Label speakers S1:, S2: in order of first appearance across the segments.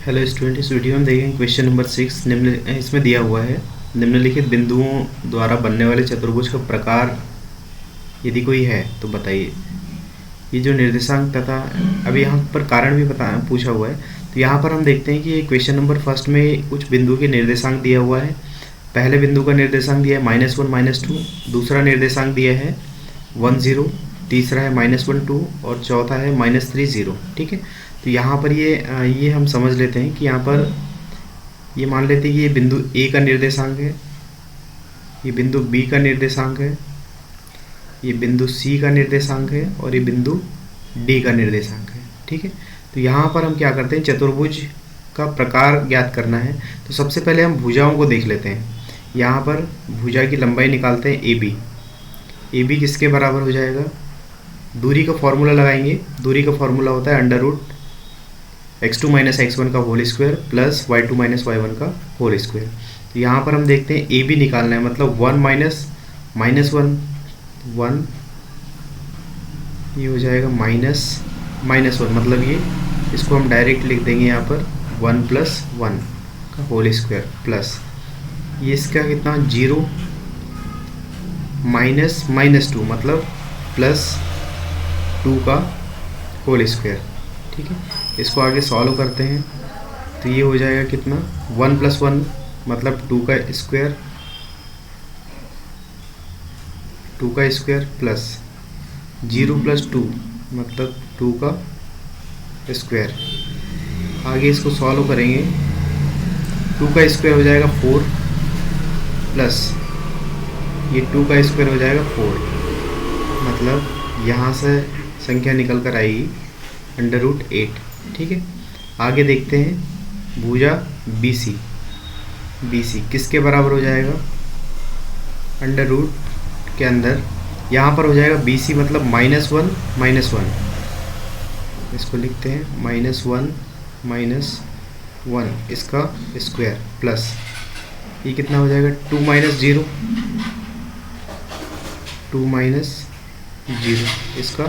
S1: Hello student, इस video में देखेंगे क्वेश्चन नंबर 6। इसमें दिया हुआ है निम्नलिखित बिंदुओं द्वारा बनने वाले चतुर्भुज का प्रकार यदि कोई है तो बताइए। ये जो निर्देशांक तथा अभी यहाँ पर कारण भी पूछा हुआ है। तो यहाँ पर हम देखते हैं कि ये क्वेश्चन नंबर फर्स्ट में कुछ बिंदु के निर्देशांक दिया हुआ है। पहले बिंदु का निर्देशांक दिया है -1 -2, दूसरा निर्देशांक दिया है 1 0, तीसरा है -1 2 और चौथा है -3 0। ठीक है, तो यहाँ पर ये हम समझ लेते हैं कि यहाँ पर ये मान लेते हैं कि ये बिंदु ए का निर्देशांक है, ये बिंदु बी का निर्देशांक है, ये बिंदु सी का निर्देशांक है और ये बिंदु डी का निर्देशांक है। ठीक है, तो यहाँ पर हम क्या करते हैं, चतुर्भुज का प्रकार ज्ञात करना है। तो सबसे पहले हम भुजाओं को देख लेते हैं। यहाँ पर भुजा की लंबाई निकालते हैं ए बी किसके बराबर हो जाएगा, दूरी का फॉर्मूला लगाएंगे। दूरी का फॉर्मूला होता है √x2 - x1 का whole square plus y2 - y1 का होल स्क्वायर। तो यहाँ पर हम देखते हैं ए बी निकालना है, मतलब 1 - -1 ये हो जाएगा -1, मतलब ये इसको हम डायरेक्ट लिख देंगे यहाँ पर 1 + 1 का होल स्क्वायर प्लस ये इसका कितना 0 -2 मतलब +2 का होल स्क्वायर। ठीक है, इसको आगे सॉल्व करते हैं तो ये हो जाएगा कितना 1 + 1 मतलब 2 का स्क्वायर प्लस 0 + 2 मतलब 2 का स्क्वायर। आगे इसको सॉल्व करेंगे, 2 का स्क्वायर हो जाएगा 4 प्लस ये 2 का स्क्वायर हो जाएगा 4, मतलब यहाँ से संख्या निकल कर आएगी √8। ठीक है, आगे देखते हैं भुजा BC किसके बराबर हो जाएगा, √ के अंदर यहाँ पर हो जाएगा BC मतलब -1 -1, इसको लिखते हैं -1 -1 इसका स्क्वायर प्लस ये कितना हो जाएगा 2 - 0 इसका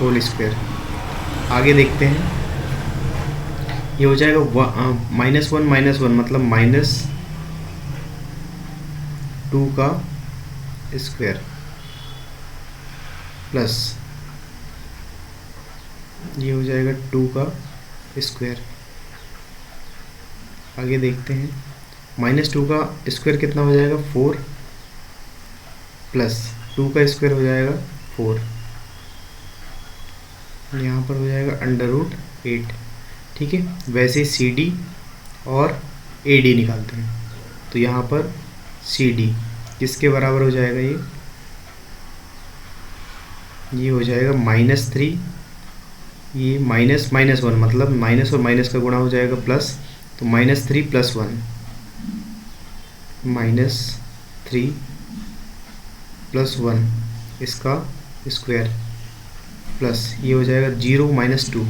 S1: होल स्क्वायर। आगे देखते हैं ये हो जाएगा -1 -1 मतलब -2 का स्क्वायर प्लस ये हो जाएगा 2 का स्क्वायर। आगे देखते हैं -2 का स्क्वायर कितना हो जाएगा 4 प्लस 2 का स्क्वायर हो जाएगा 4, यहाँ पर हो जाएगा √8। ठीक है, वैसे CD और AD निकालते हैं। तो यहाँ पर CD किसके बराबर हो जाएगा, ये हो जाएगा -3, ये -1 मतलब माइनस और माइनस का गुणा हो जाएगा प्लस, तो -3 + 1 -3 + 1 इसका स्क्वायर प्लस ये हो जाएगा 0 - 2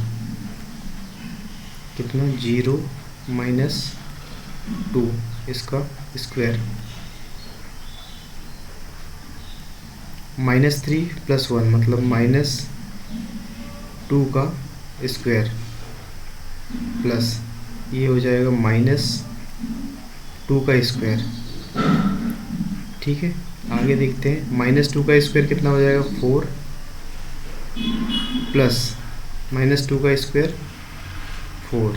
S1: कितना 0 - 2 इसका स्क्वायर -3 + 1 मतलब -2 का स्क्वायर प्लस ये हो जाएगा -2 का स्क्वायर। ठीक है, आगे देखते हैं -2 का स्क्वायर कितना हो जाएगा 4 प्लस -2 का स्क्वायर 4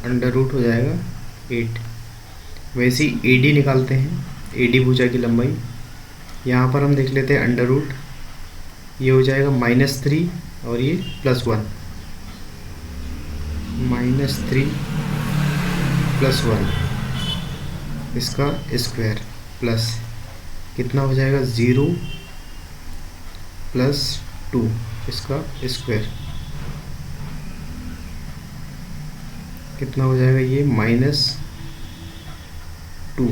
S1: √ हो जाएगा 8। वैसे ही AD निकालते हैं, AD भुजा की लंबाई यहाँ पर हम देख लेते हैं √ ये हो जाएगा -3 और ये +1 -3 + 1 इसका स्क्वायर प्लस कितना हो जाएगा 0 + 2 इसका स्क्वायर कितना हो जाएगा ये -2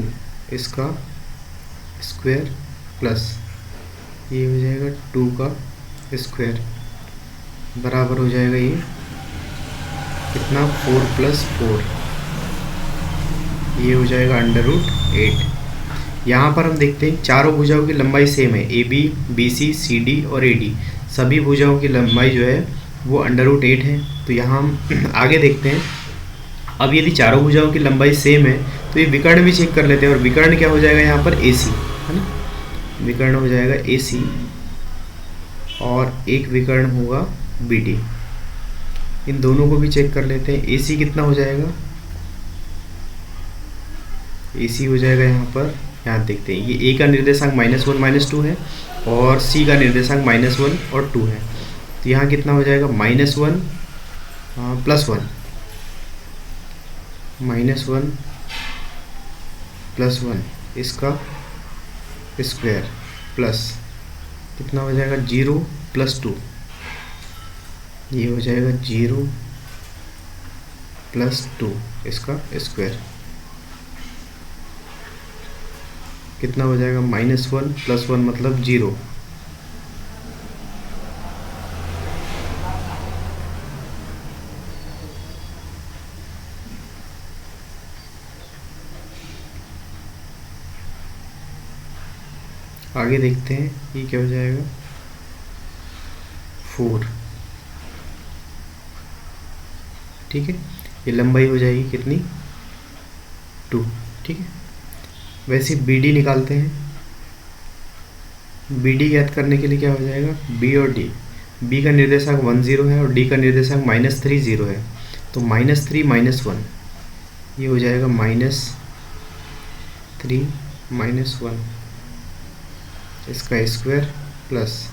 S1: इसका स्क्वायर प्लस ये हो जाएगा 2 का स्क्वायर बराबर हो जाएगा ये कितना 4 + 4 ये हो जाएगा √8। यहाँ पर हम देखते हैं चारों भुजाओं की लंबाई सेम है, AB BC CD और AD सभी भुजाओं की लंबाई जो है वो √8 है। तो यहाँ हम आगे देखते हैं। अब यदि चारों भुजाओं की लंबाई सेम है तो ये विकर्ण भी चेक कर लेते हैं, और विकर्ण क्या हो जाएगा यहाँ पर AC, है ना, विकर्ण हो जाएगा AC, और एक विकर्ण होगा BD। इन दोनों को भी चेक कर लेते हैं। AC कितना हो जाएगा, AC हो जाएगा यहाँ पर, यहाँ देखते हैं ये A का निर्देशांक -1 -2 है और C का निर्देशांक -1 और 2 है, तो यहाँ कितना हो जाएगा -1 +1 -1 +1 इसका स्क्वायर प्लस कितना हो जाएगा 0 + 2, ये हो जाएगा 0 + 2 इसका स्क्वायर, कितना हो जाएगा -1 + 1 मतलब 0, आगे देखते हैं ये क्या हो जाएगा 4, ठीक है, ये लंबाई हो जाएगी कितनी 2, ठीक है। वैसे BD निकालते हैं। BD ज्ञात करने के लिए क्या हो जाएगा B और D, B का निर्देशांक 1 0 है और D का निर्देशांक -3 0 है, तो -3 -1 ये हो जाएगा -3 -1 इसका स्क्वायर प्लस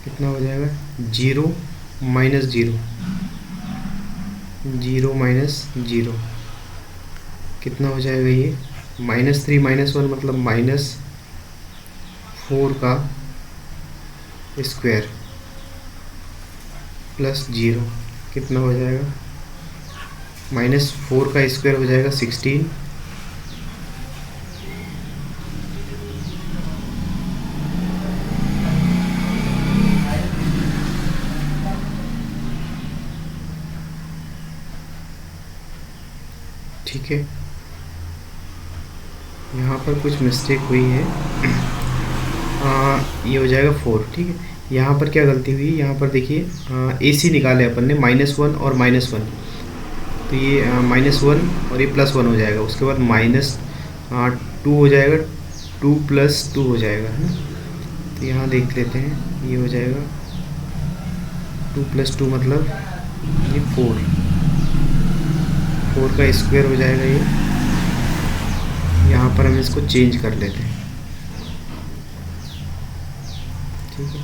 S1: कितना हो जाएगा 0 -0 0 -0 कितना हो जाएगा ये -3 -1 मतलब -4 का स्क्वायर प्लस 0 कितना हो जाएगा -4 का स्क्वायर हो जाएगा 16, ठीक है। यहाँ पर कुछ मिस्टेक हुई है, ये हो जाएगा 4, ठीक है। यहाँ पर क्या गलती हुई, यहाँ पर देखिए AC निकाले अपन ने -1 और -1, तो ये -1 और ये +1 हो जाएगा, उसके बाद -2 हो जाएगा, 2 + 2 हो जाएगा, है ना। तो यहाँ देख लेते हैं ये हो जाएगा 2 + 2 मतलब ये 4 का स्क्वायर हो जाएगा ये। यहाँ पर हम इसको चेंज कर लेते हैं, ठीक है।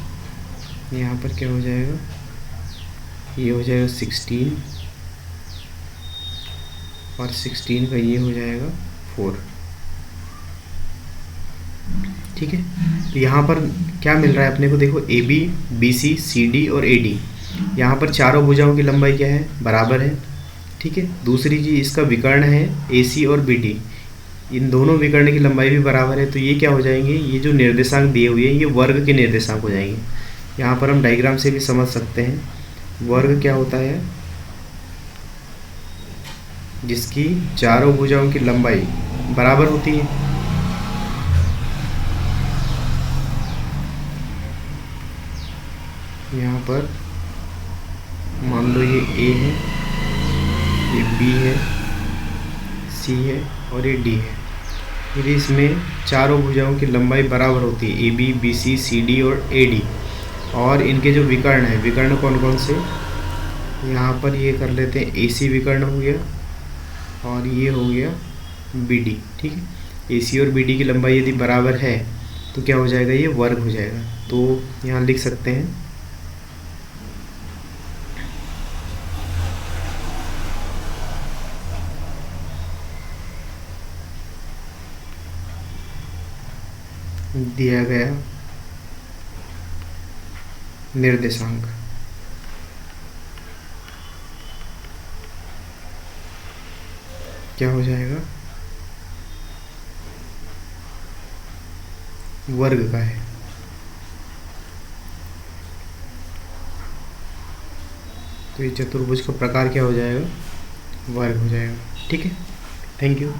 S1: यहाँ पर क्या हो जाएगा ये हो जाएगा 16 और 16 का ये हो जाएगा 4, ठीक है। तो यहाँ पर क्या मिल रहा है अपने को, देखो AB BC CD और AD, यहाँ पर चारों भुजाओं की लंबाई क्या है बराबर है, ठीक है। दूसरी चीज़ इसका विकर्ण है AC और BD, इन दोनों विकर्ण की लंबाई भी बराबर है, तो ये क्या हो जाएंगे, ये जो निर्देशांक दिए हुए हैं ये वर्ग के निर्देशांक हो जाएंगे। यहाँ पर हम डायग्राम से भी समझ सकते हैं, वर्ग क्या होता है, जिसकी चारों भुजाओं की लंबाई बराबर होती है। यहाँ पर मान लो ये A है, ये B है, C है और ये D है। यदि इसमें चारों भुजाओं की लंबाई बराबर होती है AB BC CD और AD, और इनके जो विकर्ण है, विकर्ण कौन कौन से, यहाँ पर ये कर लेते हैं AC विकर्ण हो गया और ये हो गया BD, ठीक है। AC और BD की लंबाई यदि बराबर है तो क्या हो जाएगा, ये वर्ग हो जाएगा। तो यहाँ लिख सकते हैं दिया गया निर्देशांक क्या हो जाएगा, वर्ग का है। तो ये चतुर्भुज का प्रकार क्या हो जाएगा, वर्ग हो जाएगा, ठीक है। Thank you.